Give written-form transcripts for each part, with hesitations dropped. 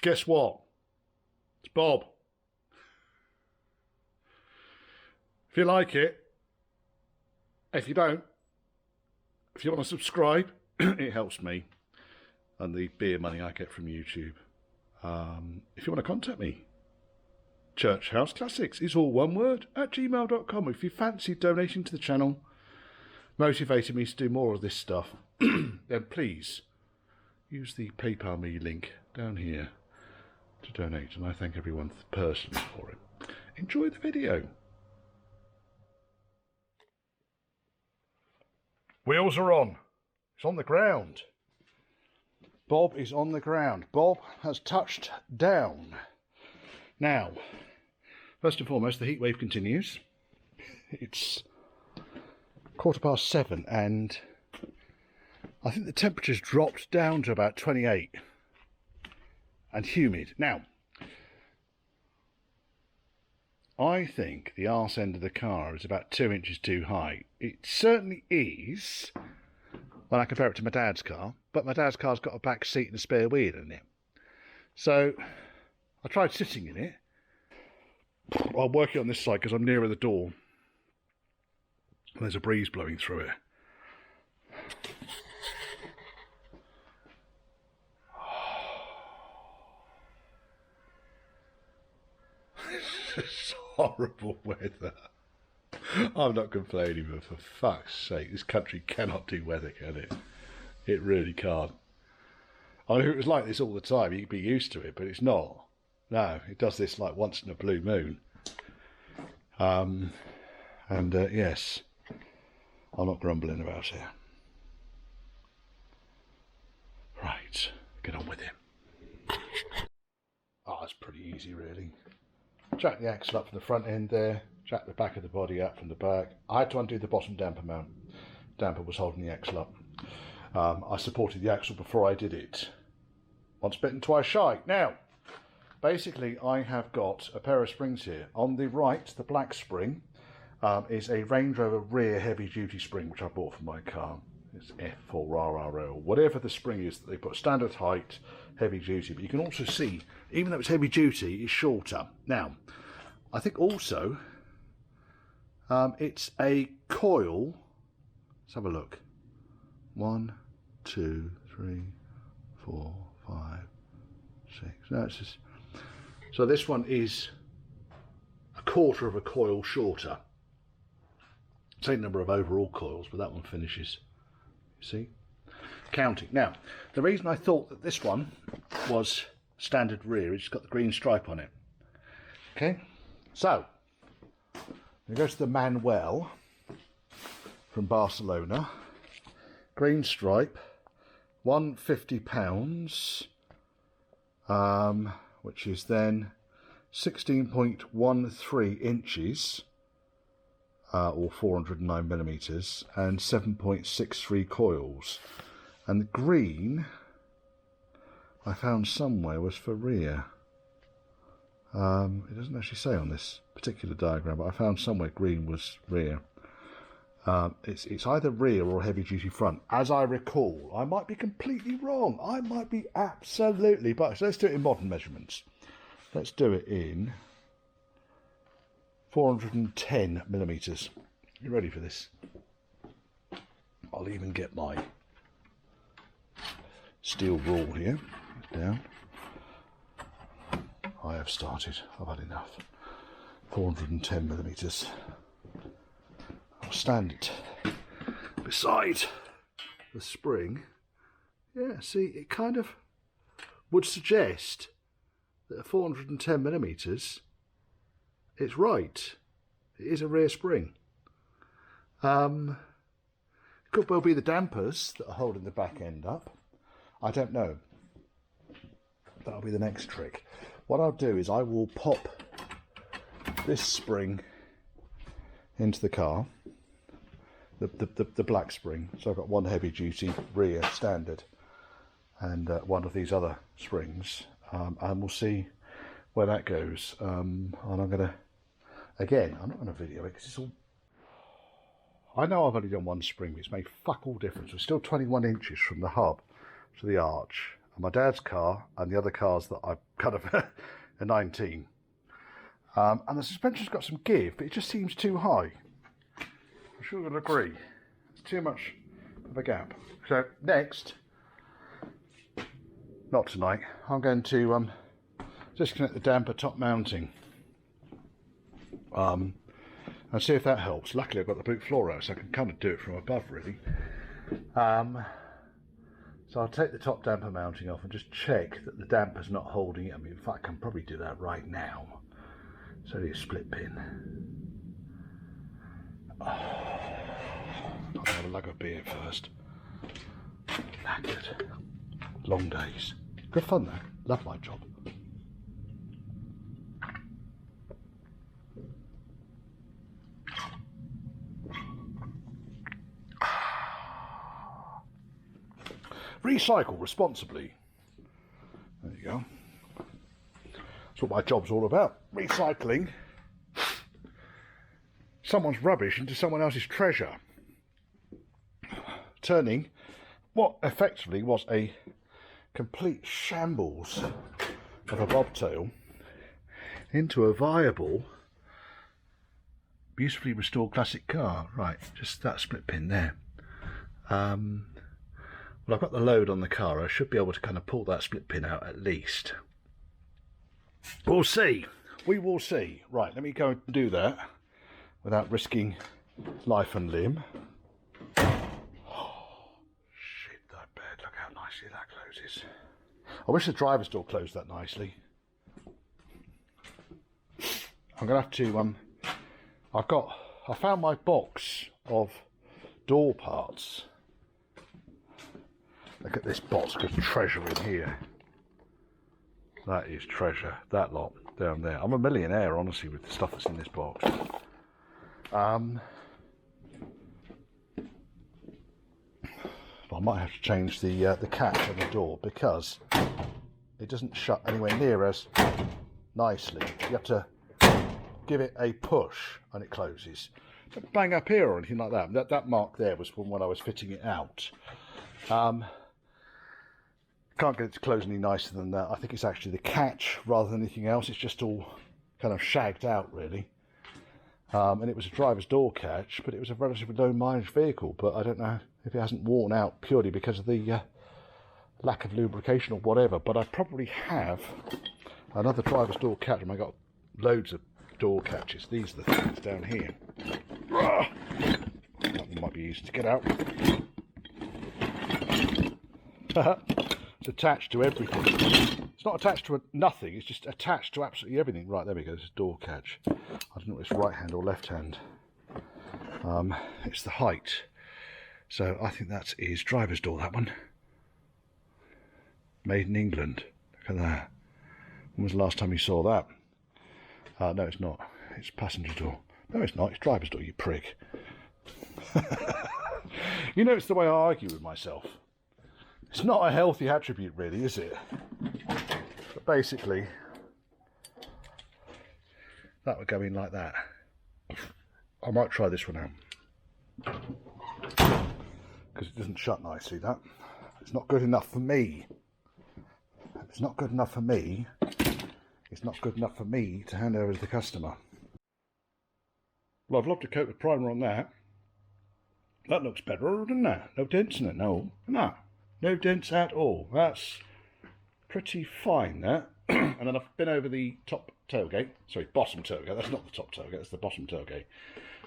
Guess what? It's Bob. If you like it, if you don't, if you want to subscribe, it helps me and the beer money I get from YouTube. If you want to contact me, Church House Classics is all one word at gmail.com. If you fancy donating to the channel, motivating me to do more of this stuff, then please use the PayPal me link down here to donate, and I thank everyone personally for it. Enjoy the video. Wheels are on. It's on the ground. Bob is on the ground. Bob has touched down. Now, first and foremost, the heat wave continues. It's 7:15 and I think the temperature's dropped down to about 28 and humid. Now, I think the arse end of the car is about 2 inches too high. It certainly is when I compare it to my dad's car, but my dad's car's got a back seat and a spare wheel in it. So I tried sitting in it. I'll work it on this side because I'm nearer the door. And there's a breeze blowing through it. It's horrible weather. I'm not complaining, but for fuck's sake, this country cannot do weather, can it? It really can't. I mean, if it was like this all the time, you'd be used to it, but it's not. No, it does this like once in a blue moon. Yes, I'm not grumbling about it. Right, get on with it. Oh, it's pretty easy, really. Jack the axle up from the front end there, jack the back of the body up from the back. I had to undo the bottom damper mount. Damper was holding the axle up. I supported the axle before I did it. Once bitten, twice shy. Now, basically I have got a pair of springs here. On the right, the black spring is a Range Rover rear heavy duty spring which I bought for my car. It's F or RRO, whatever the spring is that they put, standard height, heavy duty. But you can also see, even though it's heavy duty, it's shorter. Now, I think also it's a coil. Let's have a look. 1, 2, 3, 4, 5, 6. No, it's just, so this one is a quarter of a coil shorter. Same number of overall coils, but that one finishes. You see? Counting. Now, the reason I thought that this one was standard rear is it's got the green stripe on it. Okay, so we go to the Manuel from Barcelona. Green stripe, £150, which is then 16.13 inches, or 409 millimeters, and 7.63 coils. And the green I found somewhere was for rear. It doesn't actually say on this particular diagram, but I found somewhere green was rear. It's either rear or heavy duty front, as I recall. I might be completely wrong. I might be absolutely, but so let's do it in modern measurements. Let's do it in 410 millimeters. You ready for this? I'll even get my steel rule here down. I have started. I've had enough. 410 millimeters. I'll stand it beside the spring. Yeah, see, it kind of would suggest that at 410 millimeters, it's right. It is a rear spring. It could well be the dampers that are holding the back end up. I don't know. That'll be the next trick. What I'll do is I will pop this spring into the car, the black spring. So I've got one heavy duty rear standard and one of these other springs, and we'll see where that goes. And I'm gonna, again, I'm not gonna video it because it's all, I know I've only done one spring, but it's made fuck all difference. We're still 21 inches from the hub to the arch. my dad's car and the other cars that I've kind of a 19. And the suspension's got some give, but it just seems too high. I'm sure you'll agree. It's too much of a gap. So next, not tonight, I'm going to disconnect the damper top mounting and see if that helps. Luckily I've got the boot floor out, so I can kind of do it from above really. So I'll take the top damper mounting off and just check that the damper's not holding it. I mean, in fact, I can probably do that right now. It's only a split pin. Oh, I'll have a lug of beer first. Knackered. Long days. Good fun though. Love my job. Recycle responsibly. There you go. That's what my job's all about. Recycling someone's rubbish into someone else's treasure. Turning what effectively was a complete shambles of a bobtail into a viable, beautifully restored classic car. Right, just that split pin there. Well, I've got the load on the car. I should be able to kind of pull that split pin out at least. We'll see. We will see. Right, let me go and do that without risking life and limb. Oh, shit, that bed. Look how nicely that closes. I wish the driver's door closed that nicely. I'm going to have to... I found my box of door parts. Look at this box, good treasure in here. That is treasure, that lot down there. I'm a millionaire, honestly, with the stuff that's in this box. I might have to change the catch on the door because it doesn't shut anywhere near as nicely. You have to give it a push and it closes. Don't bang up here or anything like that. That mark there was from when I was fitting it out. Can't get it to close any nicer than that. I think it's actually the catch rather than anything else. It's just all kind of shagged out really. And it was a driver's door catch, but it was a relatively low mileage vehicle. But I don't know if it hasn't worn out purely because of the lack of lubrication or whatever. But I probably have another driver's door catch. I got loads of door catches. These are the things down here. That one might be easy to get out. It's attached to everything. It's not attached to nothing, it's just attached to absolutely everything. Right, there we go, there's a door catch. I don't know if it's right hand or left hand. It's the height. So I think that is driver's door, that one. Made in England. Look at that. When was the last time you saw that? No, it's not. It's passenger door. No, it's not. It's driver's door, you prick. You know, it's the way I argue with myself. It's not a healthy attribute, really, is it? But basically, that would go in like that. I might try this one out. Because it doesn't shut nicely, that. It's not good enough for me. It's not good enough for me. It's not good enough for me to hand over to the customer. Well, I've lobbed a coat of primer on that. That looks better, doesn't it? No dents in it, no. No. No dents at all. That's pretty fine, that. And then I've been over the top tailgate. Sorry, bottom tailgate. That's not the top tailgate, that's the bottom tailgate.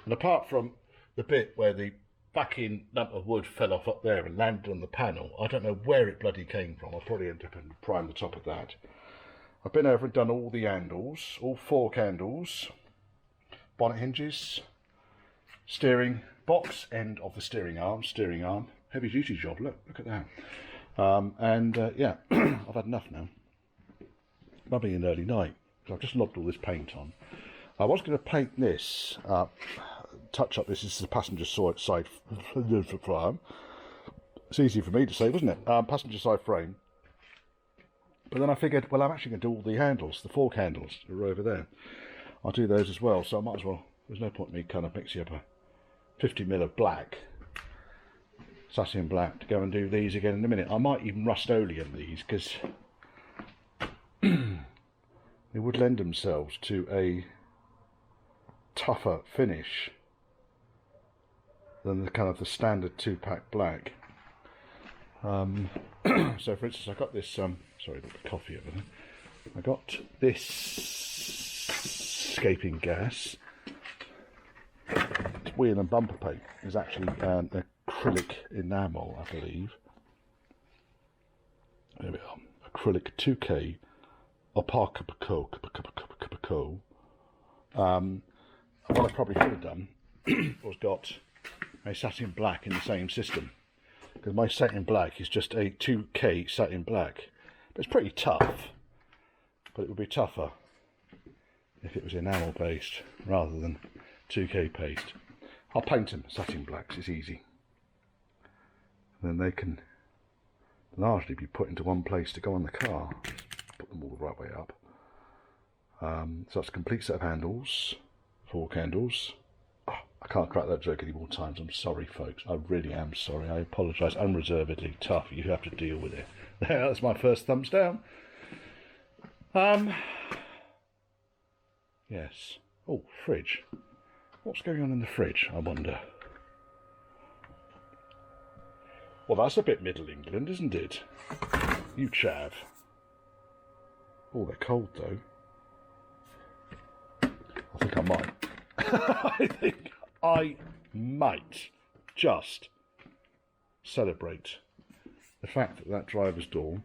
And apart from the bit where the backing lump of wood fell off up there and landed on the panel, I don't know where it bloody came from. I'll probably end up and prime the top of that. I've been over and done all the handles, all fork handles, bonnet hinges, steering box, end of the steering arm, heavy duty job, look at that. Yeah, I've had enough now. Probably an early night, because I've just lobbed all this paint on. I was going to paint this, touch up this is the passenger side frame. It's easy for me to say, wasn't it? Passenger side frame. But then I figured, well, I'm actually going to do all the handles, the fork handles are over there. I'll do those as well, so I might as well, there's no point in me kind of mixing up a 50 mil of black satin black to go and do these again in a minute. I might even rust-oleum these because they would lend themselves to a tougher finish than the kind of the standard 2-pack black. So for instance, I got this sorry, a bit of coffee over there. I got this escaping gas. It's wheel and bumper paint. It's actually acrylic enamel, I believe. There we are. Acrylic 2K opaco. What I probably should have done was got a satin black in the same system, because my satin black is just a 2K satin black. But it's pretty tough, but it would be tougher if it was enamel based rather than 2K paste. I'll paint them satin blacks, it's easy. And then they can largely be put into one place to go on the car. Put them all the right way up. So that's a complete set of handles, 4 candles. Oh, I can't crack that joke any more times. I'm sorry, folks. I really am sorry. I apologise unreservedly. Tough. You have to deal with it. That's my first thumbs down. Yes. Oh, fridge. What's going on in the fridge, I wonder? Well, that's a bit Middle England, isn't it? You chav. Oh, they're cold, though. I think I might. I think I might just celebrate the fact that that driver's door,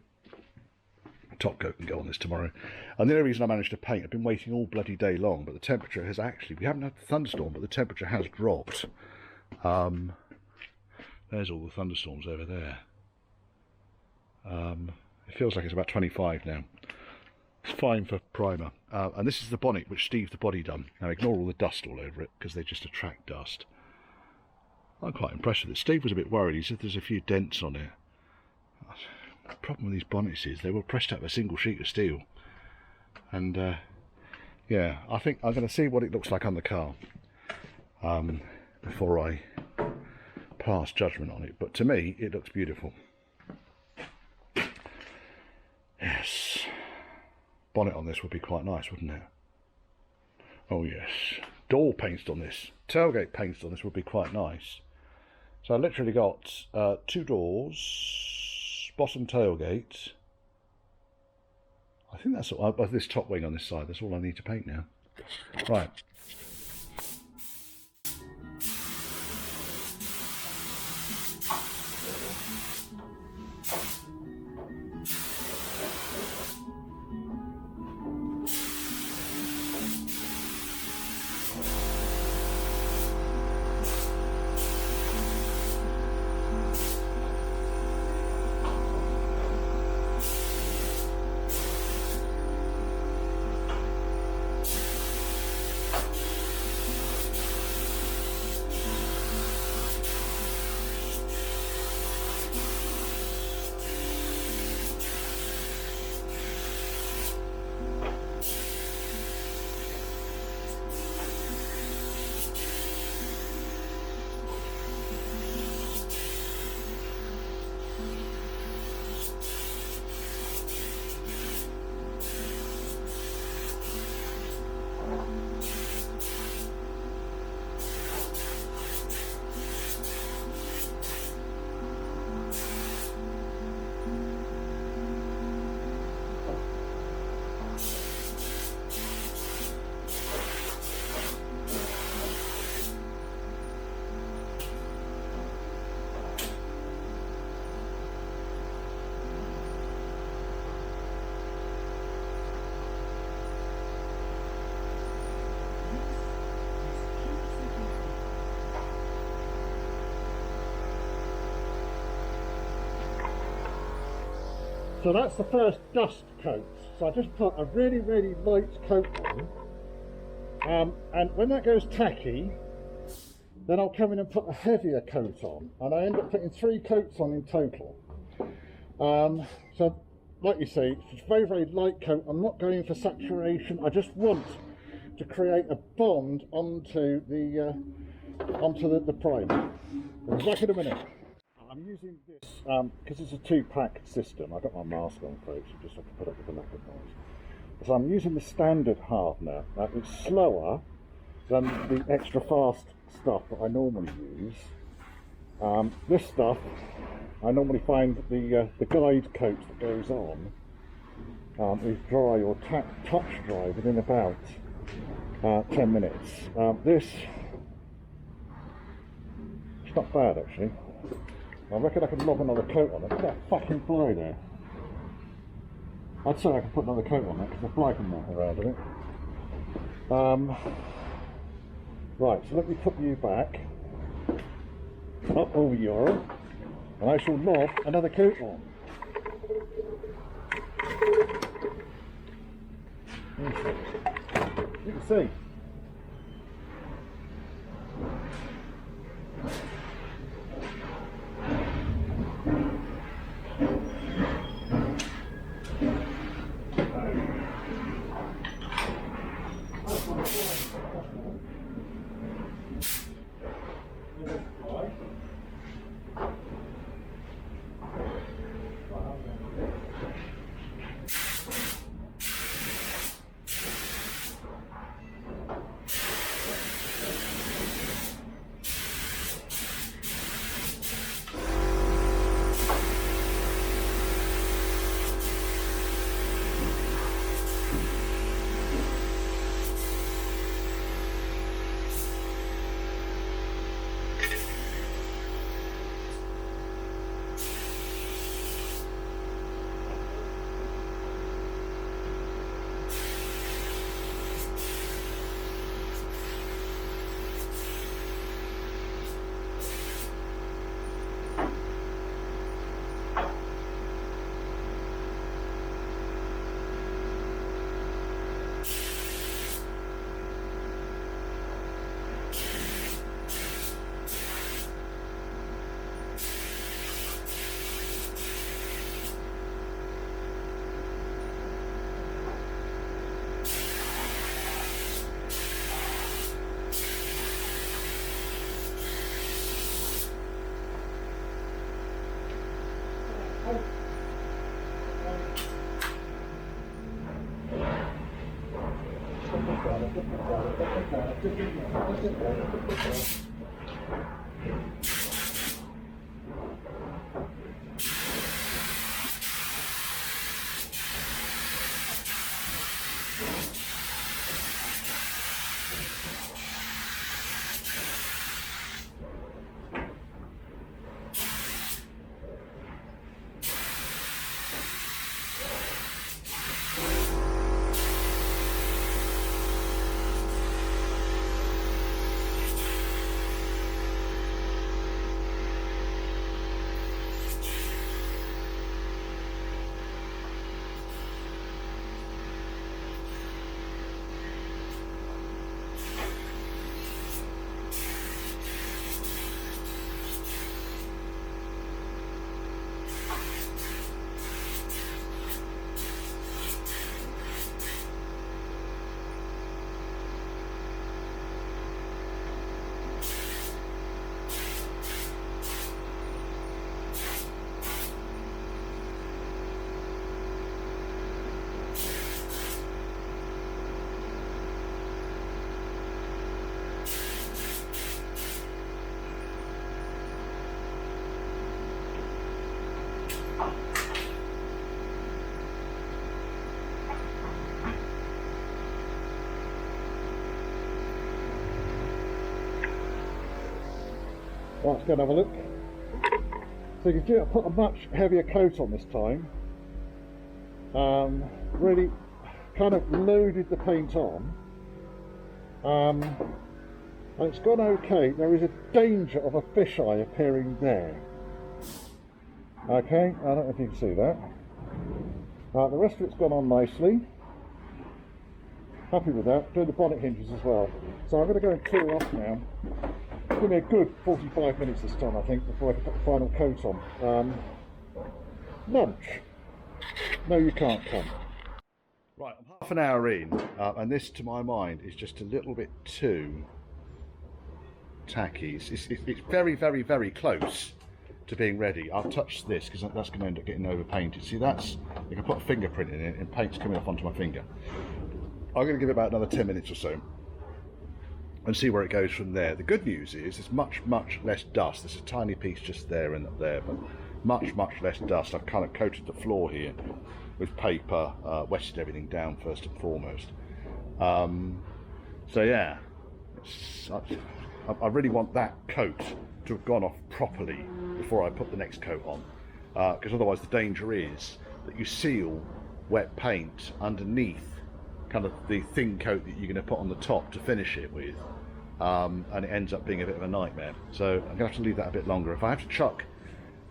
top coat can go on this tomorrow. And the only reason I managed to paint, I've been waiting all bloody day long, but the temperature has actually, we haven't had the thunderstorm, but the temperature has dropped. There's all the thunderstorms over there. It feels like it's about 25 now. It's fine for primer. And this is the bonnet which Steve the Body done. Now ignore all the dust all over it, because they just attract dust. I'm quite impressed with it. Steve was a bit worried. He said there's a few dents on it. The problem with these bonnets is they were pressed out of a single sheet of steel. And yeah, I think I'm going to see what it looks like on the car before I pass judgment on it. But to me, it looks beautiful. Yes. Bonnet on this would be quite nice, wouldn't it? Oh yes. Door painted on this, tailgate painted on this would be quite nice. So I literally got 2 doors, bottom tailgate. I think that's all, this top wing on this side, that's all I need to paint now. Right. So that's the first dust coat. So I just put a really, really light coat on. And when that goes tacky, then I'll come in and put a heavier coat on. And I end up putting 3 coats on in total. So like you see, it's a very, very light coat. I'm not going for saturation. I just want to create a bond onto the primer. I'll be back in a minute. I'm using this because it's a 2-pack system. I've got my mask on, folks, so just have to put up with the lack of noise. So I'm using the standard half now. Now it's slower than the extra fast stuff that I normally use. This stuff, I normally find the guide coat that goes on is dry or touch dry within about 10 minutes. This, it's not bad actually. I reckon I could lob another coat on it. Look at that fucking fly there. I'd say I could put another coat on it because the fly can walk around in it. Right, so let me put you back up over your, and I shall lob another coat on. You can see. Right, let's go and have a look. So you can see I put a much heavier coat on this time. Really kind of loaded the paint on. And it's gone okay. There is a danger of a fisheye appearing there. Okay, I don't know if you can see that. The rest of it's gone on nicely. Happy with that. Doing the bonnet hinges as well. So I'm going to go and clear off now. Give me a good 45 minutes this time, I think, before I can put the final coat on. Lunch. No, you can't come. Right, I'm half an hour in, and this, to my mind, is just a little bit too tacky. It's very, very, very close. to being ready, I'll touch this because that's going to end up getting overpainted. See, that's, you can put a fingerprint in it and paint's coming off onto my finger. I'm going to give it about another 10 minutes or so and see where it goes from there. The good news is it's much less dust. There's a tiny piece just there and up there, but much less dust. I've kind of coated the floor here with paper, wetted everything down first and foremost. So yeah, I really want that coat to have gone off properly before I put the next coat on, because otherwise the danger is that you seal wet paint underneath kind of the thin coat that you're going to put on the top to finish it with, and it ends up being a bit of a nightmare. So I'm going to have to leave that a bit longer. If I have to chuck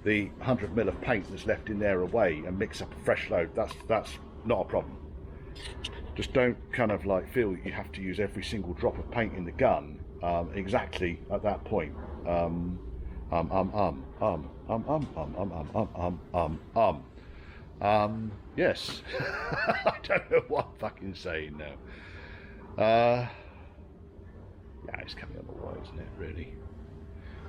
the 100ml of paint that's left in there away and mix up a fresh load, that's not a problem. Just don't kind of like feel that you have to use every single drop of paint in the gun exactly at that point. Yes. I don't know what I'm fucking saying now. Yeah, it's coming on the way, isn't it, really?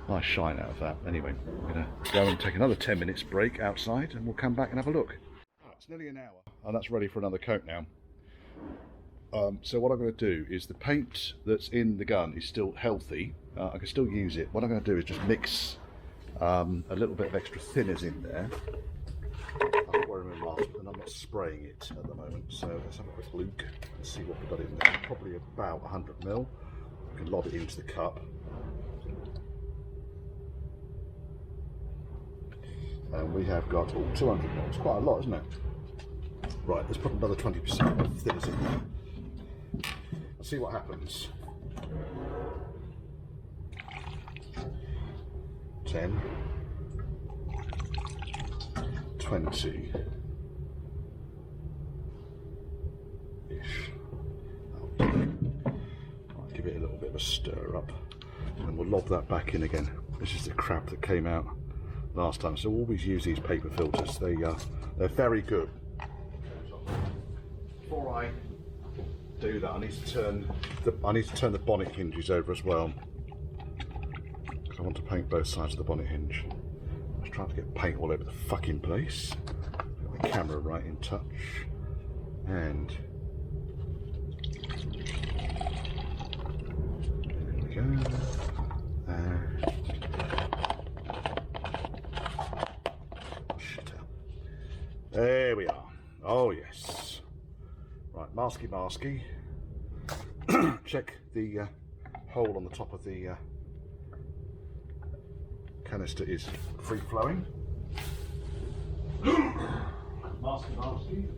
Nice shine out of that. Anyway, I'm going to go and take another 10 minutes break outside and we'll come back and have a look. Oh, it's nearly an hour and that's ready for another coat now. So what I'm going to do is the paint that's in the gun is still healthy. I can still use it. What I'm going to do is just mix a little bit of extra thinners in there. I've got wearing my mask and I'm not spraying it at the moment. So let's have a quick look and see what we've got in there. Probably about 100ml. We can lob it into the cup. And we have got 200ml. It's quite a lot, isn't it? Right, let's put another 20% of thinners in there. See what happens. 10, 20 ish. I'll give it a little bit of a stir up and then we'll lob that back in again. This is the crap that came out last time, so always use these paper filters. They're very good. Before I do that, I need to turn the bonnet hinges over as well, because I want to paint both sides of the bonnet hinge. I was trying to get paint all over the fucking place. Got the camera right in touch, and there we go. Shit out. There we are. Oh yes. Right, masky. Check the hole on the top of the canister is free flowing. Masky.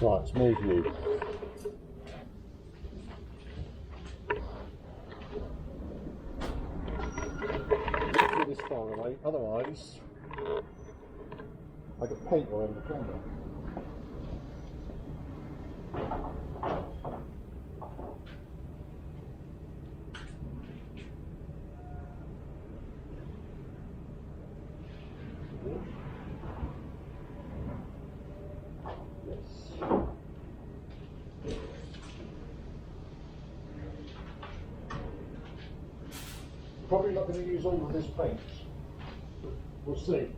Right, it's me you. This far away, otherwise I get paint all over the camera. Probably not going to use all of this paint. We'll see.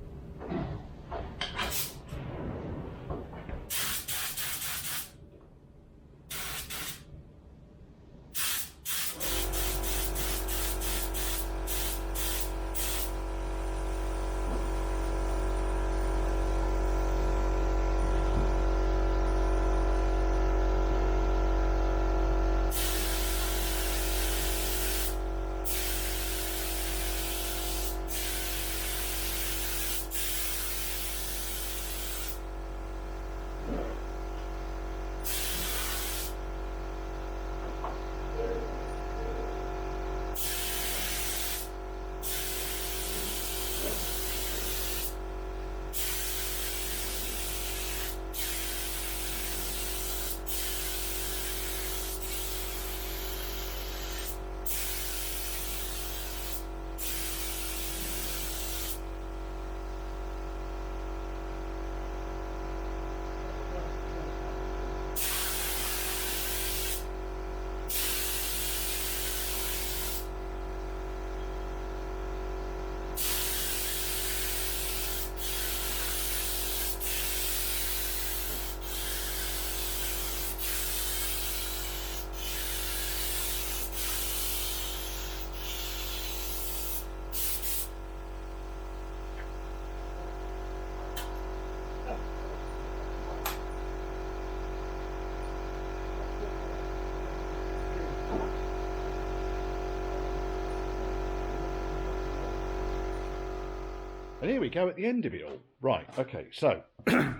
And here we go at the end of it all. Right, okay, so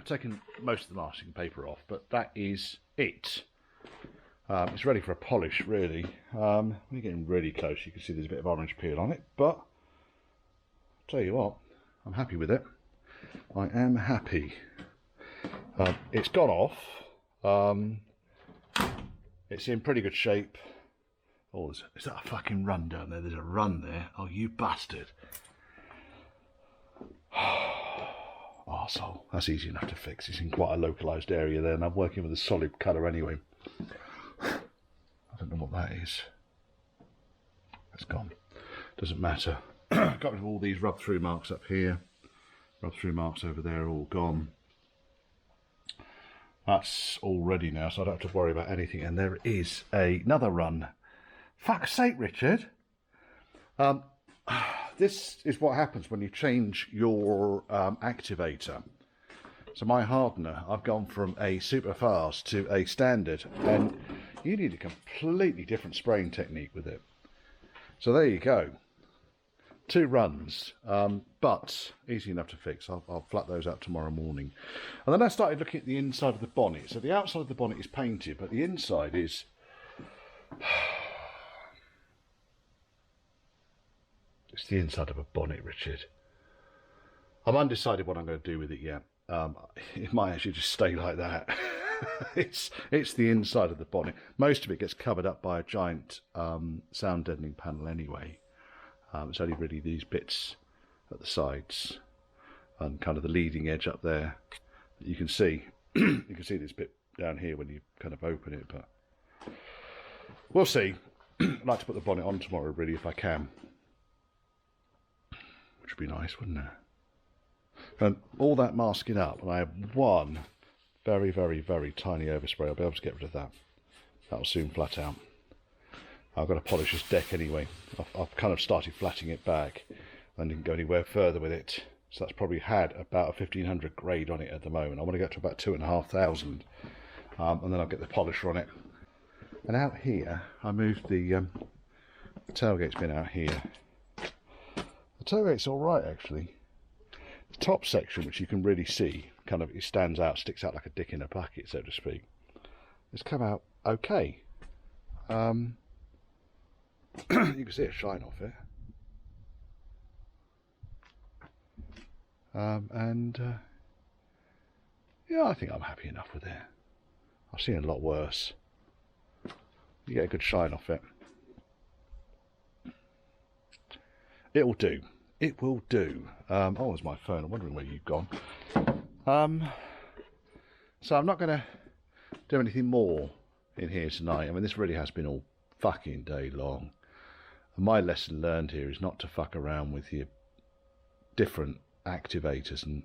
taking most of the masking paper off, but that is it. It's ready for a polish, really. When you're getting really close, you can see there's a bit of orange peel on it, but I'll tell you what, I'm happy with it. I am happy. It's gone off. It's in pretty good shape. Oh, is that a fucking run down there? There's a run there. Oh, you bastard. Arsehole. That's easy enough to fix. It's in quite a localised area there, and I'm working with a solid colour anyway. I don't know what that is. That's gone. Doesn't matter. Got rid of all these rub-through marks up here. Rub-through marks over there are all gone. That's all ready now, so I don't have to worry about anything. And there is another run. Fuck's sake, Richard. This is what happens when you change your activator. So my hardener, I've gone from a super fast to a standard, and you need a completely different spraying technique with it. So there you go. 2 runs, but easy enough to fix. I'll flat those out tomorrow morning. And then I started looking at the inside of the bonnet. So the outside of the bonnet is painted, but the inside is... It's the inside of a bonnet, Richard. I'm undecided what I'm going to do with it yet. It might actually just stay like that. It's the inside of the bonnet. Most of it gets covered up by a giant sound deadening panel anyway. It's only really these bits at the sides and kind of the leading edge up there that you can see. You can see this bit down here when you kind of open it, but we'll see. I'd like to put the bonnet on tomorrow, really, if I can. Which would be nice, wouldn't it? And all that masking up, and I have one very, very, very tiny overspray. I'll be able to get rid of that. That'll soon flat out. I've got to polish this deck anyway. I've kind of started flatting it back and didn't go anywhere further with it. So that's probably had about a 1500 grade on it at the moment. I want to get to about 2,500, and then I'll get the polisher on it. And out here, I moved the tailgate's been out here. The tailgate's all right, actually. The top section, which you can really see, kind of it stands out, sticks out like a dick in a bucket, so to speak. It's come out okay. You can see a shine off it. Yeah, I think I'm happy enough with it. I've seen a lot worse. You get a good shine off it. It'll do. It will do. Oh, there's my phone. I'm wondering where you've gone. So I'm not going to do anything more in here tonight. I mean, this really has been all fucking day long. And my lesson learned here is not to fuck around with your different activators. And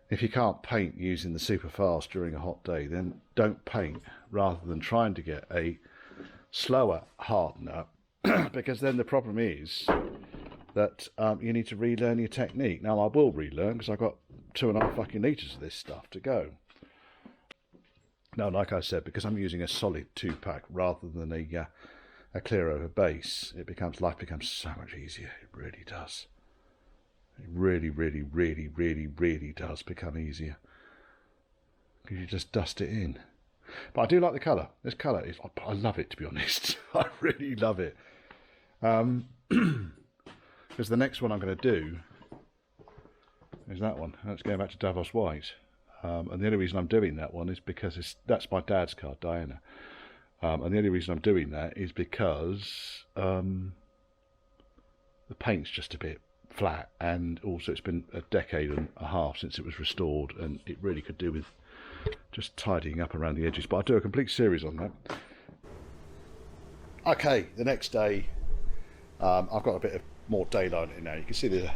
if you can't paint using the super fast during a hot day, then don't paint rather than trying to get a slower hardener. Because then the problem is that you need to relearn your technique. Now I will relearn because I've got 2.5 fucking litres of this stuff to go. Now, like I said, because I'm using a solid 2-pack rather than a clear over base, life becomes so much easier. It really does. It really, really, really, really, really does become easier because you just dust it in. But I do like the colour. This colour is, I love it, to be honest. I really love it. Because the next one I'm going to do is that one. That's going back to Davos White. And the only reason I'm doing that one is because that's my dad's car, Diana. And the only reason I'm doing that is because the paint's just a bit flat, and also it's been a decade and a half since it was restored, and it really could do with just tidying up around the edges. But I'll do a complete series on that. Okay, the next day, I've got a bit of more daylight in now. You can see there's a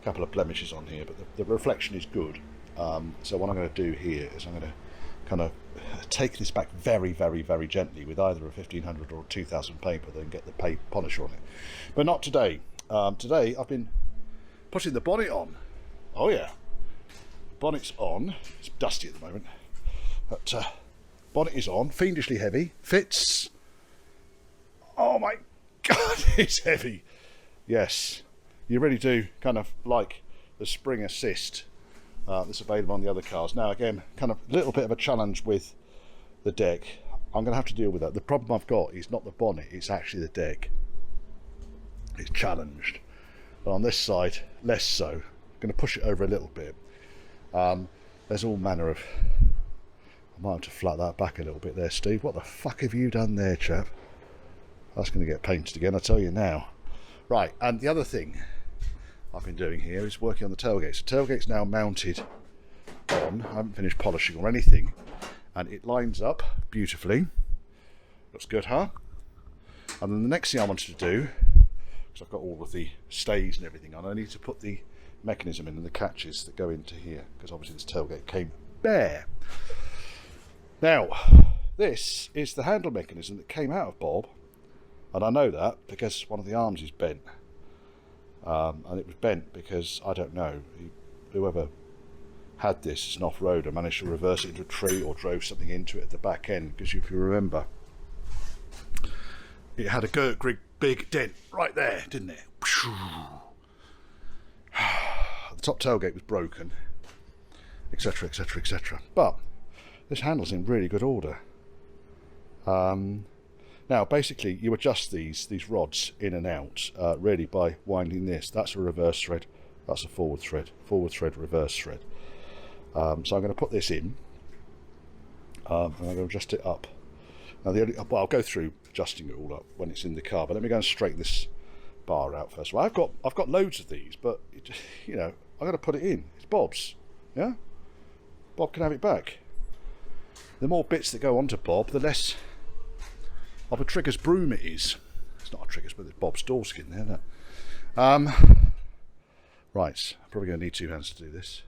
couple of blemishes on here, but the reflection is good. So what I'm going to do here is I'm going to kind of take this back very, very, very gently with either a 1500 or a 2000 paper, then get the polisher on it. But not today. Today I've been putting the bonnet on. Oh yeah, bonnet's on. It's dusty at the moment, but bonnet is on. Fiendishly heavy. Fits. Oh my God, it's heavy. Yes, you really do kind of like the spring assist that's available on the other cars. Now again, kind of a little bit of a challenge with the deck. I'm going to have to deal with that. The problem I've got is not the bonnet, it's actually the deck. It's challenged. But on this side, less so. I'm going to push it over a little bit. There's all manner of... I might have to flat that back a little bit there, Steve. What the fuck have you done there, chap? That's going to get painted again, I'll tell you now. Right, and the other thing I've been doing here is working on the tailgate. So tailgate's now mounted on. I haven't finished polishing or anything. And it lines up beautifully. Looks good, huh? And then the next thing I wanted to do, because I've got all of the stays and everything on, I need to put the mechanism in and the catches that go into here, because obviously this tailgate came bare. Now, this is the handle mechanism that came out of Bob, and I know that because one of the arms is bent. And it was bent because, I don't know, whoever had this as an off-roader managed to reverse it into a tree or drove something into it at the back end, because if you remember, it had a big dent right there, didn't it? The top tailgate was broken, etc, etc, etc. But this handle's in really good order. Now basically you adjust these rods in and out really by winding this. That's a reverse thread, that's a forward thread, reverse thread. So I'm going to put this in and I'm going to adjust it up. Now I'll go through adjusting it all up when it's in the car, but let me go and straighten this bar out first. Well, I've got loads of these, but you know, I've got to put it in. It's Bob's, yeah. Bob can have it back. The more bits that go onto Bob, the less of a trigger's broom it is. It's not a trigger's, but there's Bob's door skin there. Isn't it? Right, I'm probably going to need 2 hands to do this.